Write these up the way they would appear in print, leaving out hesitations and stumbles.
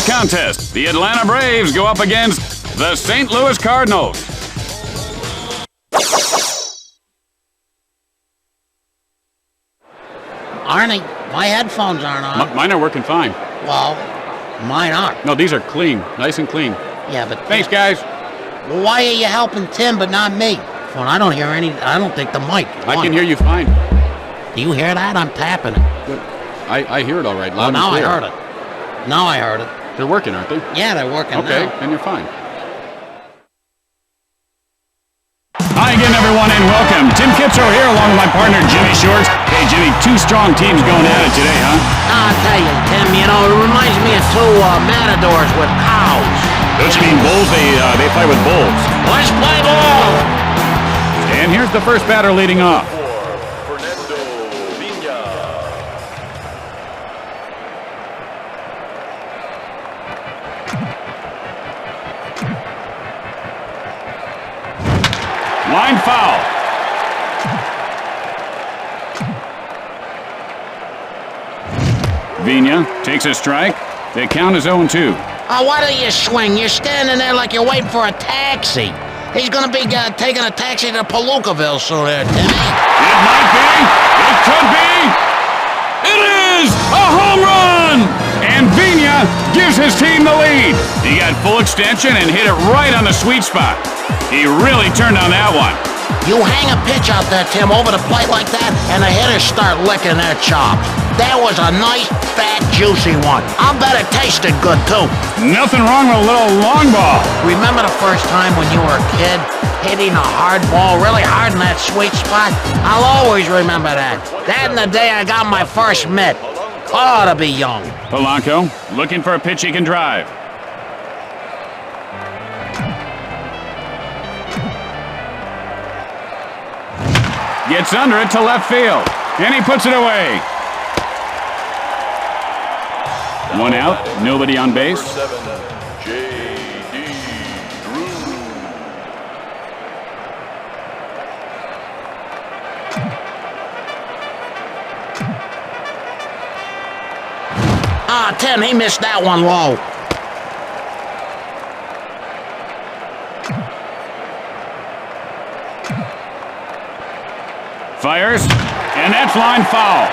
today's contest. The Atlanta Braves go up against the St. Louis Cardinals. Arnie, my headphones aren't on. Mine are working fine. Well, mine aren't. No, these are clean. Nice and clean. Yeah, but... Thanks, guys. Well, why are you helping Tim but not me? Well, I don't hear any... I don't think the mic. I can hear you fine. Do you hear that? I'm tapping it. I hear it all right. Loud and now clear. I heard it. Now I heard it. They're working, aren't they? Yeah, they're working Okay, now. then you're fine. Hi again, everyone, and welcome. Tim Kitzo here, along with my partner, Jimmy Shorts. Hey, Jimmy, two strong teams going at it today, huh? I'll tell you, Tim, you know, it reminds me of two matadors with cows. Don't you mean bulls? They fight with bulls. Let's play ball! And here's the first batter leading off. Line foul. Vina takes a strike. The count is 0-2. Oh, why don't you swing? You're standing there like you're waiting for a taxi. He's gonna be taking a taxi to Palookaville soon there, Timmy. It might be. It could be. It is a home run! And Vina gives his team the lead. He got full extension and hit it right on the sweet spot. He really turned on that one. You hang a pitch out there, Tim, over the plate like that, and the hitters start licking their chops. That was a nice, fat, juicy one. I'll bet it tasted good, too. Nothing wrong with a little long ball. Remember the first time when you were a kid, hitting a hard ball really hard in that sweet spot? I'll always remember that. That and the day I got my first mitt. Oh, to be young. Polanco looking for a pitch he can drive. Gets under it to left field, and he puts it away. One out, nobody on base. Ah, Tim, he missed that one low. Fires, and that's line foul.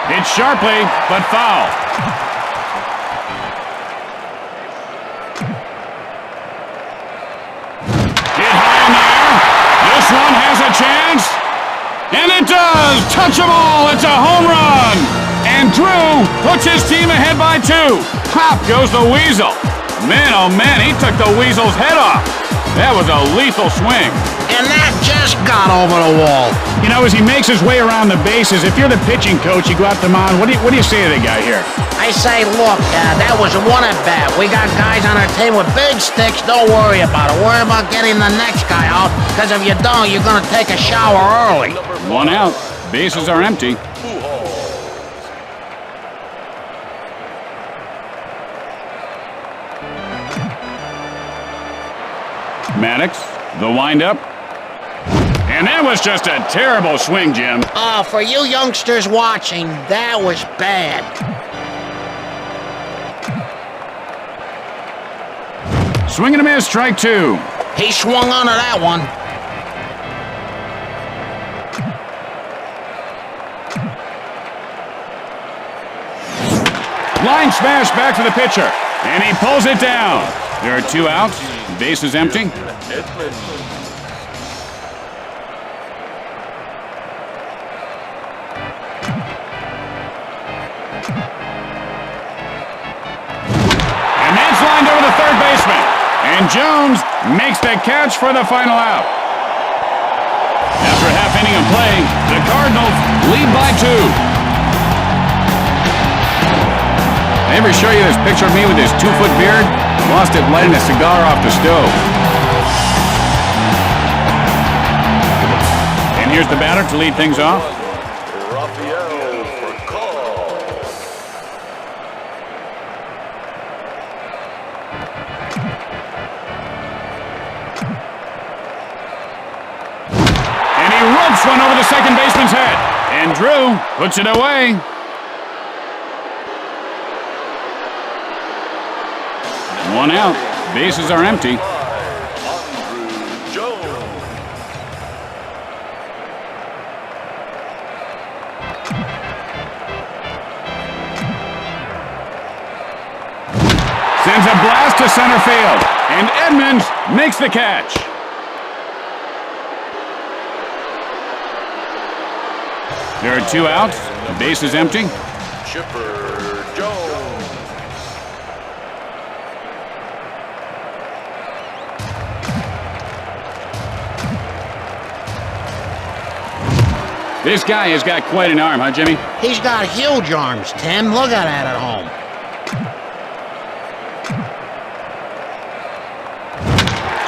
Hit sharply, but foul. Hit high in the air. This one has a chance. And it does! Touch them all! It's a home run! And Drew puts his team ahead by 2. Pop goes the Weasel. Man, oh man, he took the Weasel's head off. That was a lethal swing. And that just got over the wall. You know, as he makes his way around the bases, if you're the pitching coach, you go out to the mound, what do you say to the guy here? I say, look, that was one at bat. We got guys on our team with big sticks. Don't worry about it. Worry about getting the next guy out, because if you don't, you're going to take a shower early. One out. Bases are empty. Maddox, the windup. And that was just a terrible swing, Jim. Oh, for you youngsters watching, that was bad. Swing and a miss, strike 2. He swung onto that one. Line smash back to the pitcher, and he pulls it down. There are 2 outs. Base is empty. And that's lined over the third baseman. And Jones makes the catch for the final out. After a half inning of play, the Cardinals lead by 2. I ever show you this picture of me with this 2-foot beard? Lost it lighting a cigar off the stove. And here's the batter to lead things off. And he runs Rips one over the second baseman's head. And Drew puts it away. One out. Bases are empty. Sends a blast to center field. And Edmonds makes the catch. There are 2 outs. The base is empty. Chipper Jones. This guy has got quite an arm, huh, Jimmy? He's got huge arms, Tim. Look at that at home.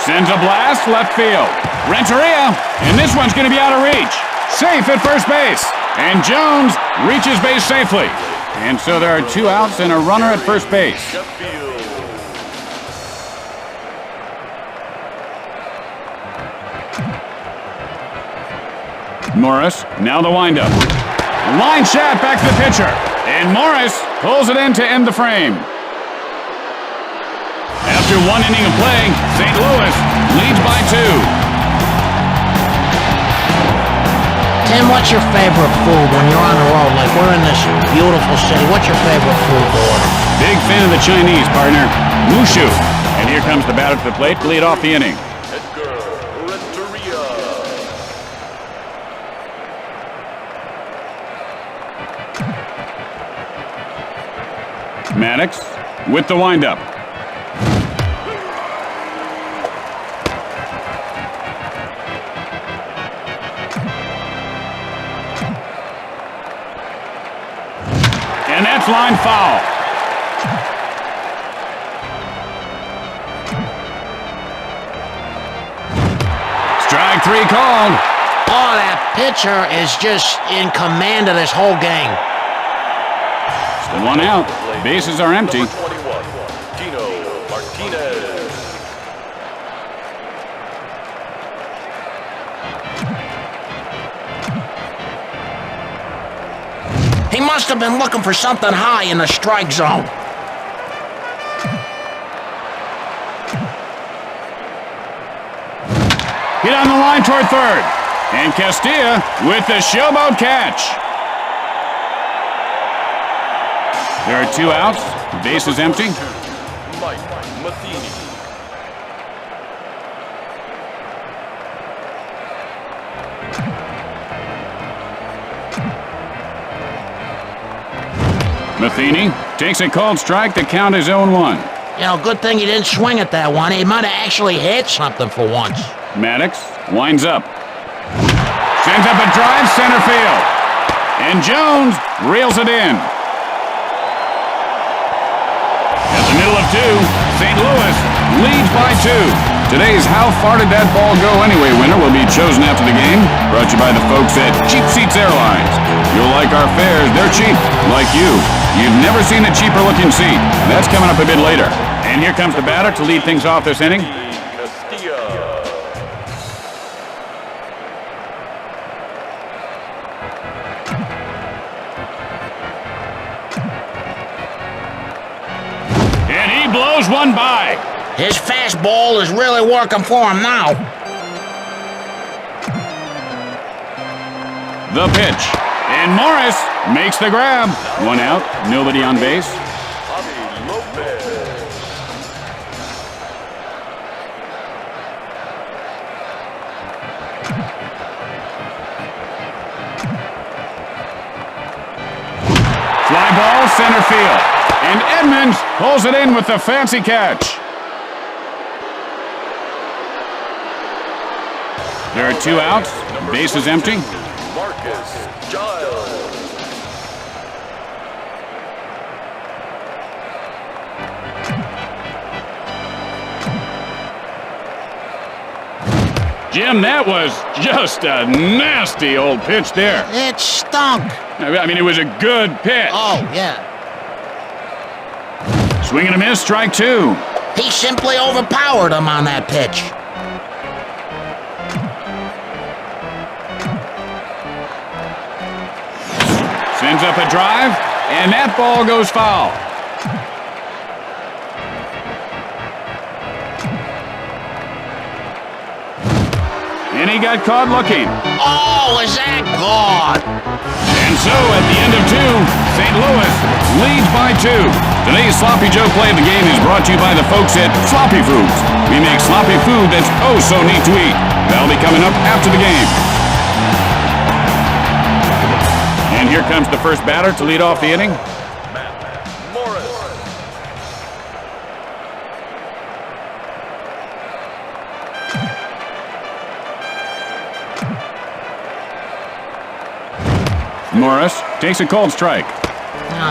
Sends a blast left field. Renteria, and this one's going to be out of reach. Safe at first base. And Jones reaches base safely. And so there are 2 outs and a runner at first base. Morris, now the windup. Line shot back to the pitcher. And Morris pulls it in to end the frame. After 1 inning of play, St. Louis leads by 2. Tim, what's your favorite food when you're on the road? Like, we're in this beautiful city. What's your favorite food to order? Big fan of the Chinese, partner. Mushu. And here comes the batter to the plate to lead off the inning. Maddox with the windup. And that's line foul. Strike 3 called. Oh, that pitcher is just in command of this whole game. Still 1 out. Bases are empty. Number 21, Dino Martinez. He must have been looking for something high in the strike zone. Hit on the line toward third. And Castilla with the showboat catch. There are 2 outs. The base is empty. Mike Matheny. Matheny takes a called strike. The count is 0-1. You know, good thing he didn't swing at that one. He might have actually hit something for once. Maddox winds up. Sends up a drive center field. And Jones reels it in. At the middle of 2, St. Louis leads by 2. Today's How Far Did That Ball Go Anyway winner will be chosen after the game. Brought to you by the folks at Cheap Seats Airlines. You'll like our fares. They're cheap, like you. You've never seen a cheaper looking seat. That's coming up a bit later. And here comes the batter to lead things off this inning. And he blows one by. His fastball is really working for him now. The pitch. And Morris makes the grab. 1 out, nobody on base. Fly ball, center field. And Edmonds pulls it in with the fancy catch. There are 2 outs. Base is empty. Marcus Giles. Jim, that was just a nasty old pitch there. It stunk. I mean, it was a good pitch. Oh, yeah. Swing and a miss, strike 2. He simply overpowered him on that pitch. Sends up a drive, and that ball goes foul. And he got caught looking. Oh, is that good? And so, at the end of 2, St. Louis leads by 2. Today's Sloppy Joe play of the game is brought to you by the folks at Sloppy Foods. We make sloppy food that's oh so neat to eat. That'll be coming up after the game. And here comes the first batter to lead off the inning. Morris takes a cold strike.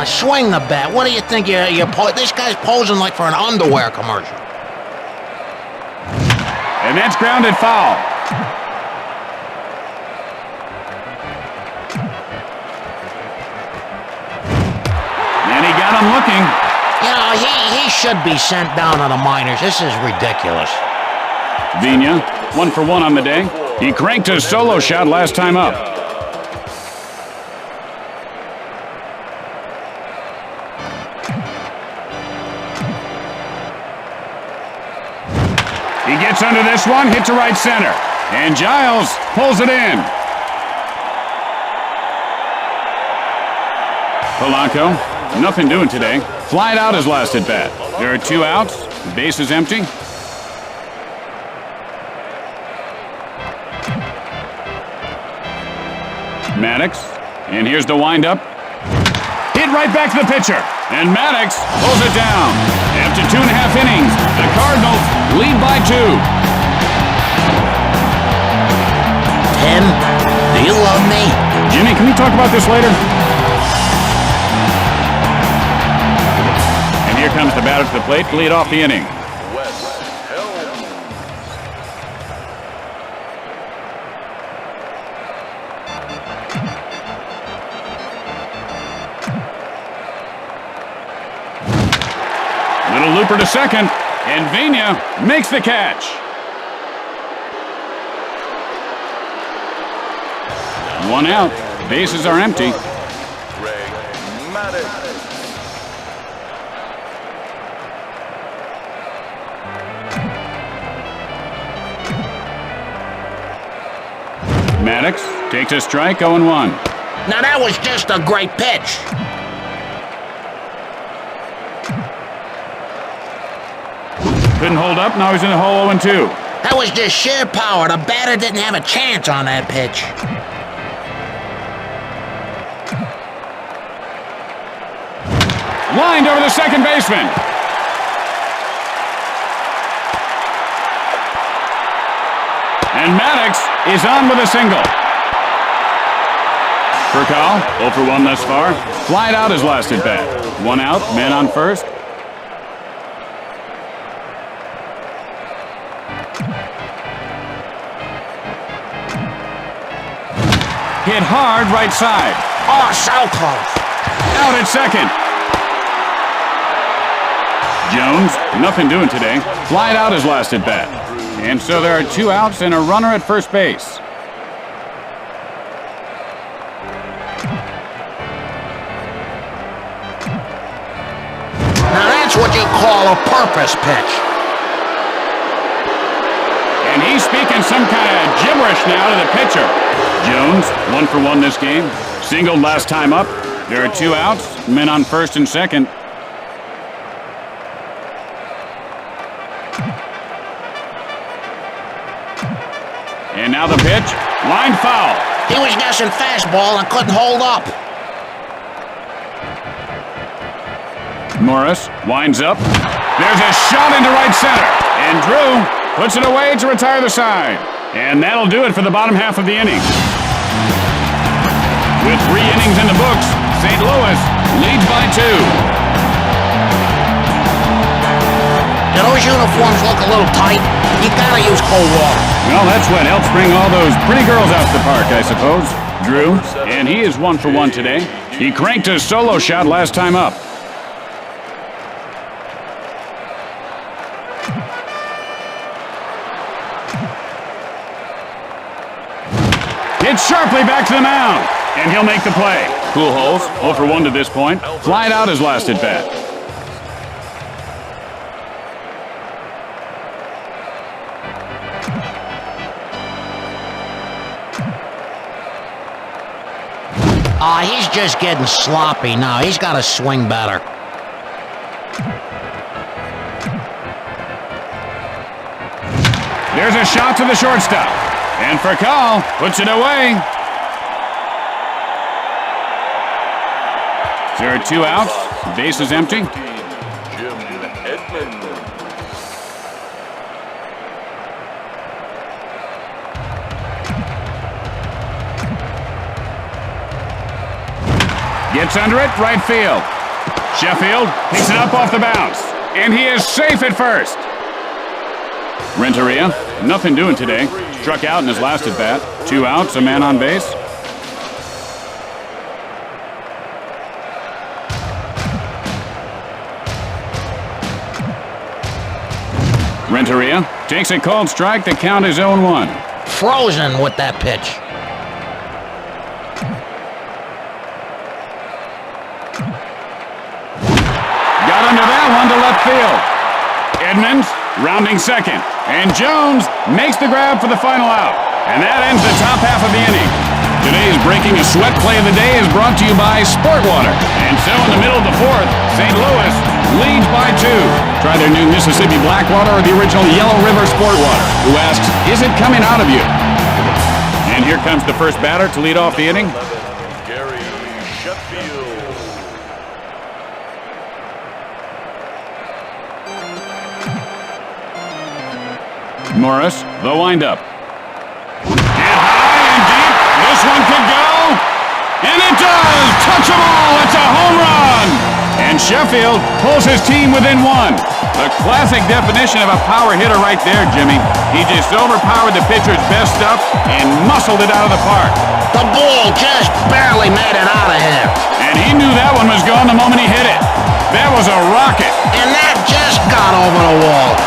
Swing the bat. What do you think this guy's posing like for an underwear commercial? And that's grounded foul. And he got him looking. You know, he should be sent down to the minors. This is ridiculous. Vina, 1 for 1 on the day. He cranked his solo shot last time up. He gets under this one, hit to right center. And Giles pulls it in. Polanco, nothing doing today. Flied out his last at bat. There are 2 outs. The base is empty. Maddox, and here's the windup. Hit right back to the pitcher. And Maddox pulls it down. After 2.5 innings, the Cardinals lead by 2. Tim, do you love me? Jimmy, can we talk about this later? And here comes the batter to the plate to lead off the inning. Little looper to second, and Vina makes the catch. One out. Bases are empty. Maddox takes a strike, 0-1. Now that was just a great pitch. Couldn't hold up, now he's in the hole 0-2. That was just sheer power. The batter didn't have a chance on that pitch. Lined over the second baseman. And Maddox is on with a single. Furcal, 0 for 1 thus far. Flied out his last at bat. 1 out, man on first. Hit hard right side. Oh, so close. Out at second. Jones, nothing doing today. Flied out his last at bat. And so there are 2 outs and a runner at first base. Now that's what you call a purpose pitch. And he's speaking some kind of gibberish now to the pitcher. Jones, 1 for 1 this game. Singled last time up. There are 2 outs, men on first and second. And now the pitch, line foul. He was guessing fastball and couldn't hold up. Morris winds up. There's a shot into right center. And Drew puts it away to retire the side. And that'll do it for the bottom half of the inning. With 3 innings in the books, St. Louis leads by 2. Do those uniforms look a little tight? You gotta use cold water. Well, that's what helps bring all those pretty girls out to the park, I suppose. Drew, and he is 1 for 1 today. He cranked his solo shot last time up. Hits sharply back to the mound, and he'll make the play. Pujols, 0 for 1 to this point. Flied out his last at bat. He's just getting sloppy now. He's got to swing better. There's a shot to the shortstop. And Furcal puts it away. There are 2 outs. Base is empty. Jim Edmonds. Gets under it, right field. Sheffield picks it up off the bounce. And he is safe at first. Renteria, nothing doing today. Struck out in his last at bat. 2 outs, a man on base. Renteria takes a called strike. The count is 0-1. Frozen with that pitch. Got under that one to left field. Edmonds rounding second. And Jones makes the grab for the final out. And that ends the top half of the inning. Today's Breaking a Sweat play of the day is brought to you by Sport Water. And so in the middle of the 4th, St. Louis leads by 2. Try their new Mississippi Blackwater or the original Yellow River Sport Water, who asks, is it coming out of you? And here comes the first batter to lead off the inning. Gary Sheffield. Morris, the windup. And high and deep, this one could go. And it does! Touch 'em all! It's a home run! And Sheffield pulls his team within 1. The classic definition of a power hitter right there, Jimmy. He just overpowered the pitcher's best stuff and muscled it out of the park. The ball just barely made it out of here. And he knew that one was gone the moment he hit it. That was a rocket. And that just got over the wall.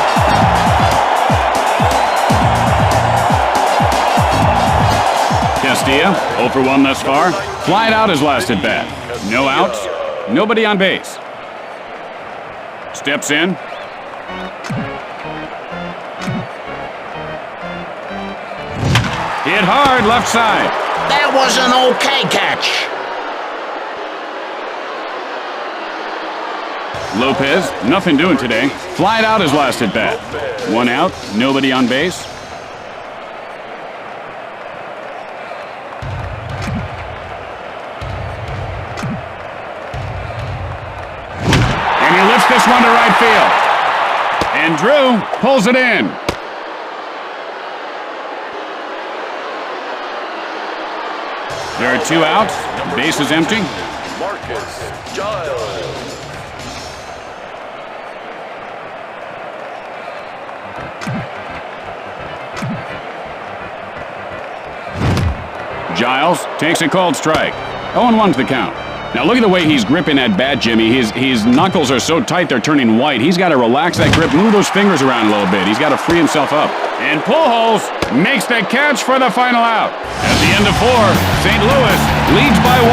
Castilla, 0 for 1 thus far. Flied out his last at bat. No outs, nobody on base. Steps in. Hit hard left side. That was an okay catch. Lopez, nothing doing today. Flied out his last at bat. 1 out, nobody on base. And he lifts this one to right field. And Drew pulls it in. There are 2 outs. Base is empty. Marcus Giles. Giles takes a called strike. 0-1 to the count. Now look at the way he's gripping that bat, Jimmy. His knuckles are so tight they're turning white. He's got to relax that grip, move those fingers around a little bit. He's got to free himself up. And Pujols makes the catch for the final out. At the end of 4, St. Louis leads by 1.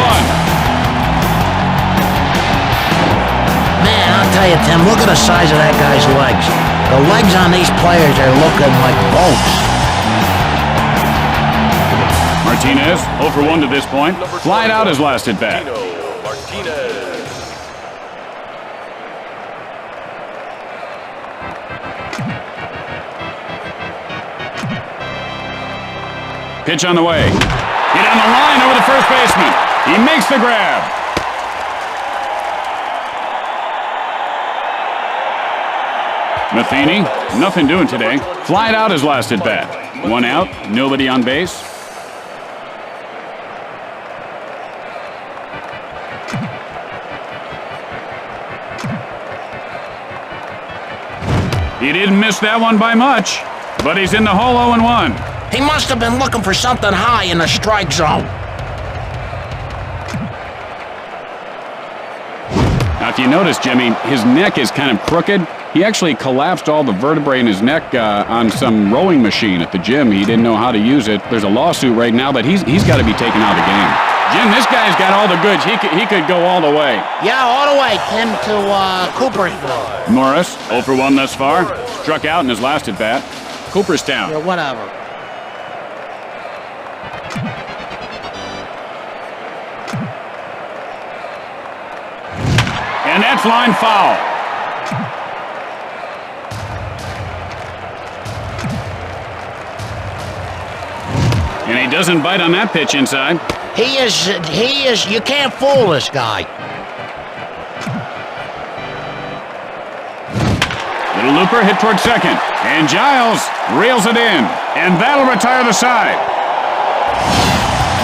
Man, I'll tell you, Tim, look at the size of that guy's legs. The legs on these players are looking like boats. Martinez, 0 for 1 to this point. Flied out his last at bat. Martinez. Pitch on the way. Hit on the line over the first baseman. He makes the grab. Matheny, nothing doing today. Flied out his last at bat. 1 out, nobody on base. He didn't miss that one by much, but he's in the hole 0-1. He must have been looking for something high in the strike zone. Now, if you notice, Jimmy, his neck is kind of crooked. He actually collapsed all the vertebrae in his neck on some rowing machine at the gym. He didn't know how to use it. There's a lawsuit right now, but he's got to be taken out of the game. Jim, this guy's got all the goods. He could go all the way. Yeah, all the way, Tim, to Coopersville. Morris, 0 for 1 thus far. Struck out in his last at bat. Cooperstown. Yeah, whatever. And that's line foul. And he doesn't bite on that pitch inside. He is, you can't fool this guy. Little looper hit toward second. And Giles reels it in. And that'll retire the side.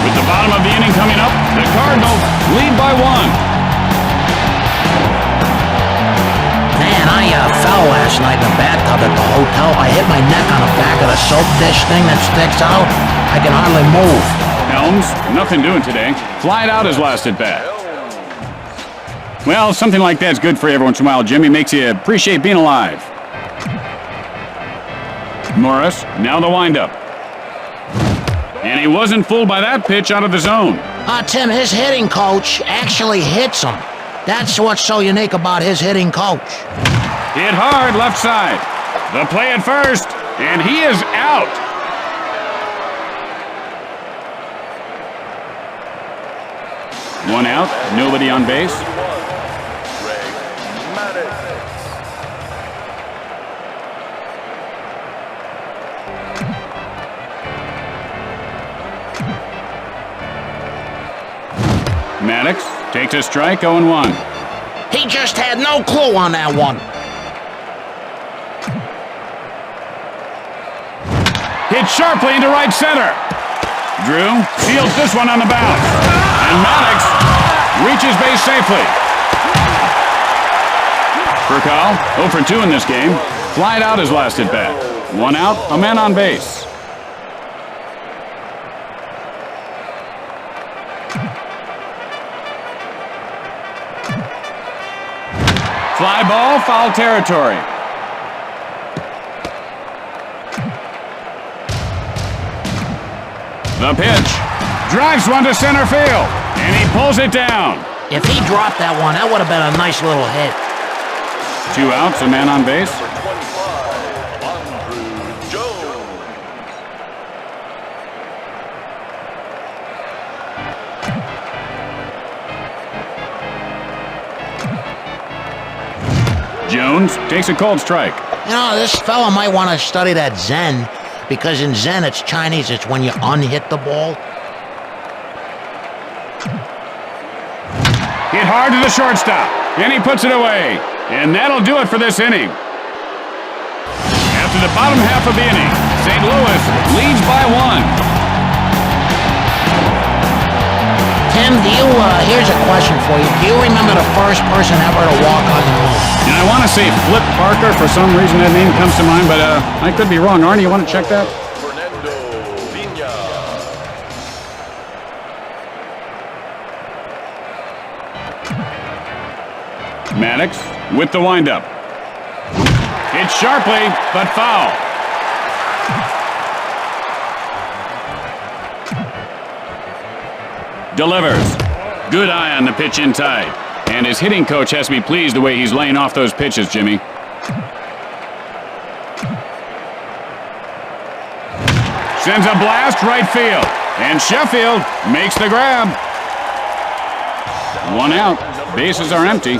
With the bottom of the inning coming up, the Cardinals lead by 1. Man, I fell last night in the bathtub at the hotel. I hit my neck on the back of the soap dish thing that sticks out. I can hardly move. Helms, nothing doing today. Flied out his last at bat. Well, something like that's good for you every once in a while, Jimmy. Makes you appreciate being alive. Morris, now the windup. And he wasn't fooled by that pitch out of the zone. Tim, his hitting coach actually hits him. That's what's so unique about his hitting coach. Hit hard left side. The play at first, and he is out. One out, nobody on base. Maddox takes a strike, 0-1. He just had no clue on that one. Hit sharply into right center. Drew seals this one on the bounce. And Maddox reaches base safely. Furcal, 0 for 2 in this game. Flied out his last at bat. 1 out, a man on base. Fly ball, foul territory. The pitch. Drives one to center field. And he pulls it down. If he dropped that one, that would have been a nice little hit. 2 outs, a man on base. Jones takes a cold strike. You know, this fella might want to study that Zen, because in Zen it's Chinese, it's when you unhit the ball. Hit hard to the shortstop, and he puts it away. And that'll do it for this inning. After the bottom half of the inning, St. Louis leads by 1. Tim, here's a question for you. Do you remember the first person ever to walk on the moon? And I want to say Flip Parker. For some reason that name comes to mind, but I could be wrong. Arnie, you want to check that? Maddox with the windup. Hit sharply, but foul. Delivers. Good eye on the pitch inside. And his hitting coach has to be pleased the way he's laying off those pitches, Jimmy. Sends a blast right field. And Sheffield makes the grab. 1 out. Bases are empty.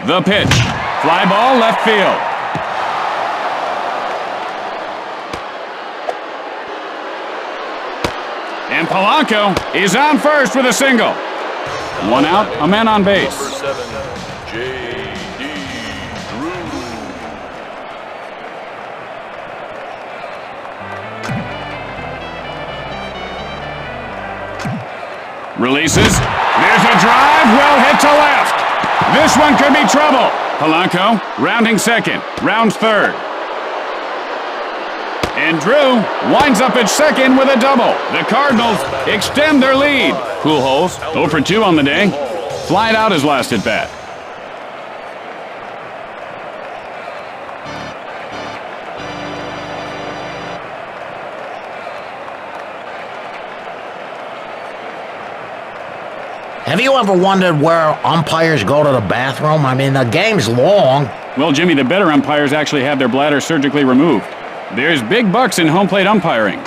The pitch. Fly ball left field. And Polanco is on first with a single. 1 out, a man on base. Number 7, J.D. Drew. Releases. There's a drive, well hit to left. This one could be trouble. Polanco rounding second, rounds third. And Drew winds up at second with a double. The Cardinals extend their lead. Pujols 0 for 2 on the day. Flied out his last at bat. Have you ever wondered where umpires go to the bathroom? I mean, the game's long. Well, Jimmy, the better umpires actually have their bladder surgically removed. There's big bucks in home plate umpiring.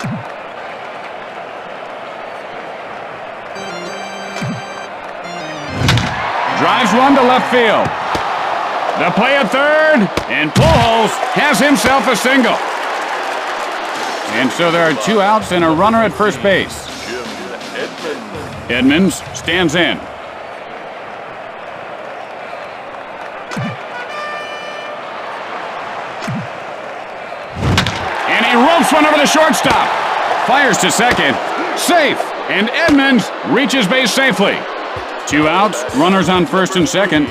Drives one to left field. The play at third, and Pujols has himself a single. And so there are 2 outs and a runner at first base. Edmonds stands in. And he ropes one over the shortstop. Fires to second. Safe. And Edmonds reaches base safely. 2 outs, runners on first and second.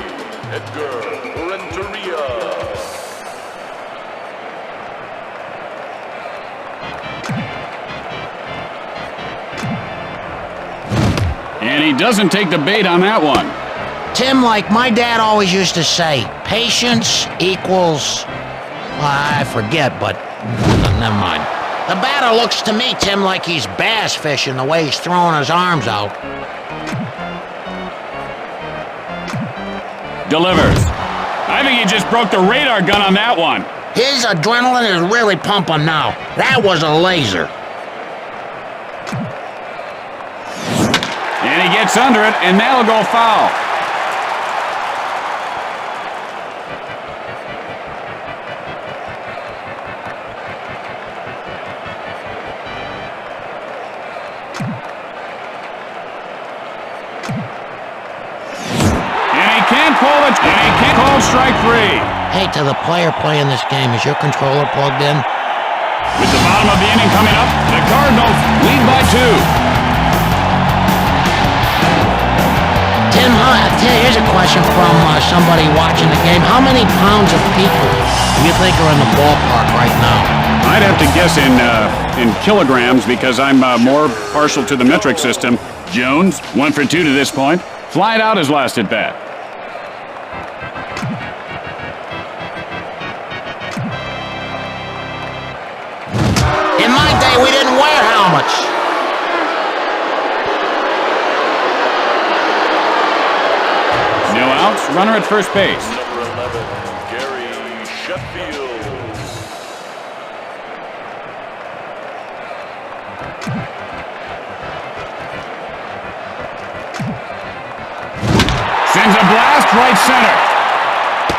And he doesn't take the bait on that one. Tim, like my dad always used to say, patience equals... I forget, but never mind. The batter looks to me, Tim, like he's bass fishing the way he's throwing his arms out. Delivers. I think he just broke the radar gun on that one. His adrenaline is really pumping now. That was a laser. And he gets under it, and that'll go foul. Called strike 3. Hey, to the player playing this game, is your controller plugged in? With the bottom of the inning coming up, the Cardinals lead by 2. Tim, here's a question from somebody watching the game. How many pounds of people do you think are in the ballpark right now? I'd have to guess in kilograms because I'm more partial to the metric system. Jones, 1 for 2 to this point. Flied out his last at bat. In my day, we didn't wear helmets. No outs, runner at first base. Number 11, Gary Sheffield. Sends a blast right center.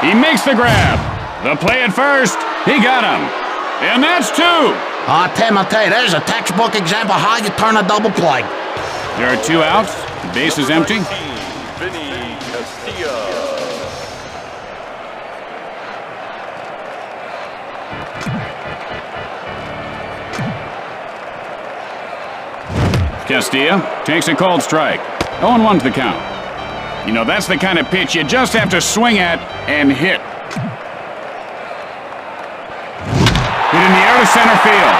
He makes the grab. The play at first. He got him. And that's 2. Tim, I'll tell you, there's a textbook example of how you turn a double play. There are 2 outs. The base is empty. Vinny Castilla. Castilla takes a called strike. 0-1's the count. You know, that's the kind of pitch you just have to swing at and hit. Hit in the air to center field.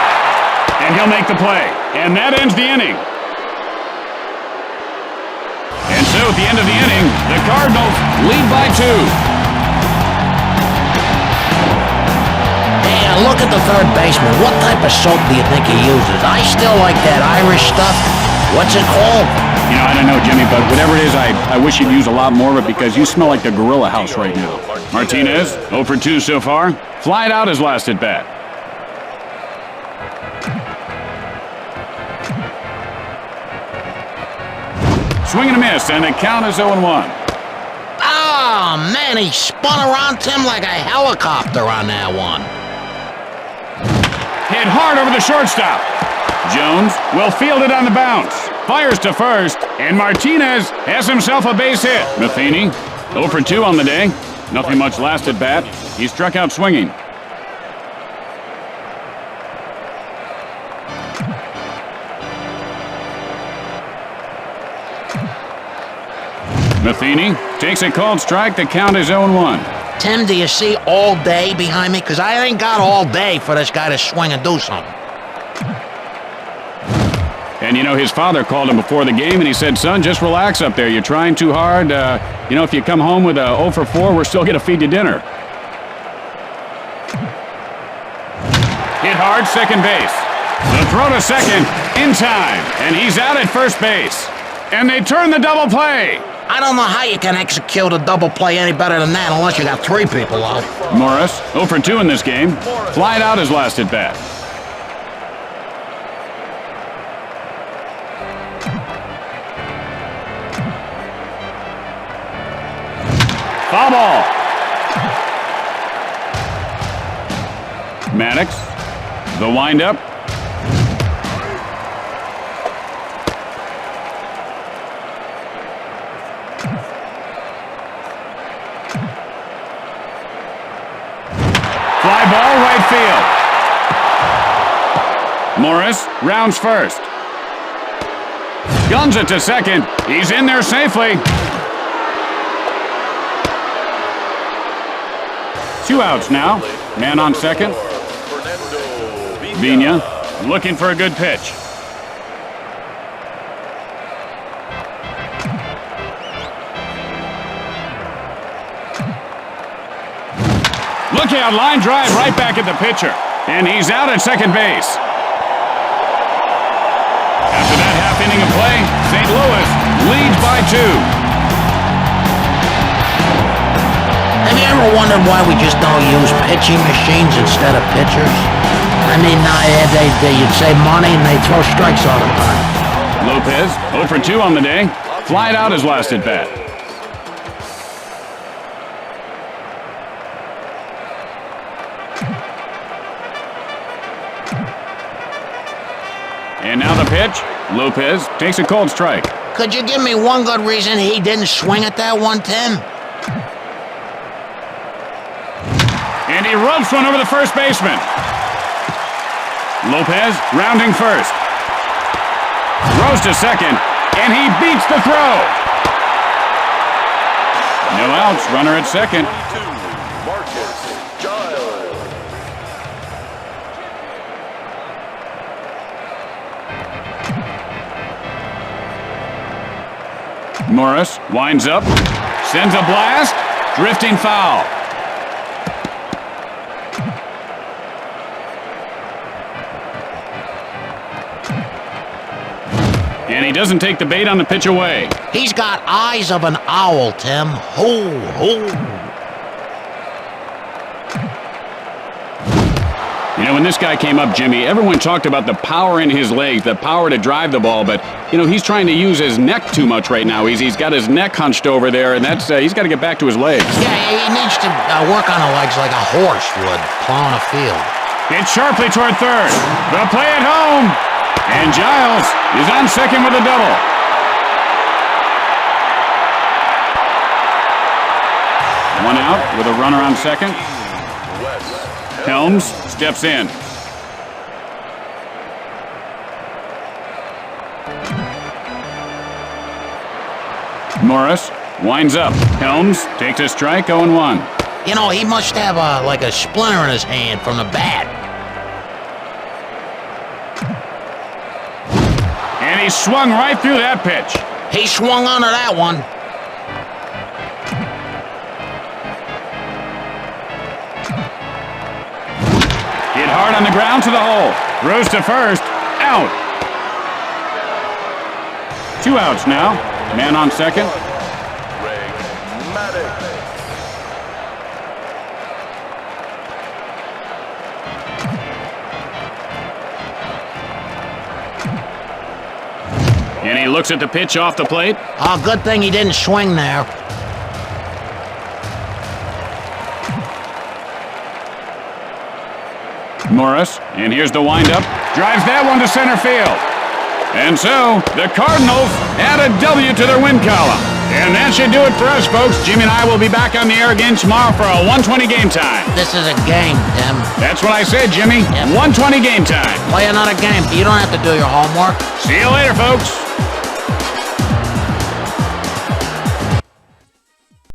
And he'll make the play. And that ends the inning. And so at the end of the inning, the Cardinals lead by 2. Hey, look at the third baseman. What type of soap do you think he uses? I still like that Irish stuff. What's it called? You know, I don't know, Jimmy, but whatever it is, I wish you'd use a lot more of it because you smell like the Gorilla House right now. Martinez, 0 for 2 so far. Flied out his last at bat. Swing and a miss, and the count is 0-1. Oh, man, he spun around Tim like a helicopter on that one. Hit hard over the shortstop. Jones will field it on the bounce. Fires to first, and Martinez has himself a base hit. Matheny, 0 for 2 on the day. Nothing much last at bat. He struck out swinging. Matheny takes a called strike. The count is 0-1. Tim, do you see all day behind me? Because I ain't got all day for this guy to swing and do something. And, you know, his father called him before the game, and he said, son, just relax up there. You're trying too hard. You know, if you come home with a 0 for 4, we're still going to feed you dinner. Hit hard, second base. The throw to second in time, and he's out at first base. and they turn the double play. I don't know how you can execute a double play any better than that unless you got 3 people out. Morris, 0 for 2 in this game. Flied out his last at bat. Foul ball. Maddox, the windup. Fly ball, right field. Morris rounds first. Guns it to second. He's in there safely. 2 outs now. Man on second. Vina looking for a good pitch. Look out, line drive right back at the pitcher. And he's out at second base. After that half inning of play, St. Louis leads by 2. Have you ever wondered why we just don't use pitching machines instead of pitchers? I mean, you'd save money and they throw strikes all the time. Lopez, 0 for 2 on the day. Flied out his last at bat. And now the pitch. Lopez takes a cold strike. Could you give me one good reason he didn't swing at that one, Tim? And he rubs one over the first baseman. Lopez rounding first. Throws to second, and he beats the throw. No outs, runner at second. 22, Marcus Giles. Morris winds up, sends a blast, drifting foul. And he doesn't take the bait on the pitch away. He's got eyes of an owl, Tim. Ho, ho. You know, when this guy came up, Jimmy, everyone talked about the power in his legs, the power to drive the ball, but, you know, he's trying to use his neck too much right now. He's got his neck hunched over there, and that's he's got to get back to his legs. Yeah, he needs to work on the legs like a horse would plowing a field. It's sharply toward third. The play at home. And Giles is on second with a double. One out with a runner on second. Helms steps in. Morris winds up. Helms takes a strike, 0-1. You know, he must have like a splinter in his hand from the bat. And he swung right through that pitch. He swung onto that one. Hit hard on the ground to the hole. Throws to first. Out. 2 outs now. Man on second. And he looks at the pitch off the plate. Oh, good thing he didn't swing there. Morris, and here's the windup. Drives that one to center field. And so, the Cardinals add a W to their win column. And that should do it for us, folks. Jimmy and I will be back on the air again tomorrow for a 1:20 game time. This is a game, Tim. That's what I said, Jimmy. Yep. 1:20 game time. Play another game. You don't have to do your homework. See you later, folks.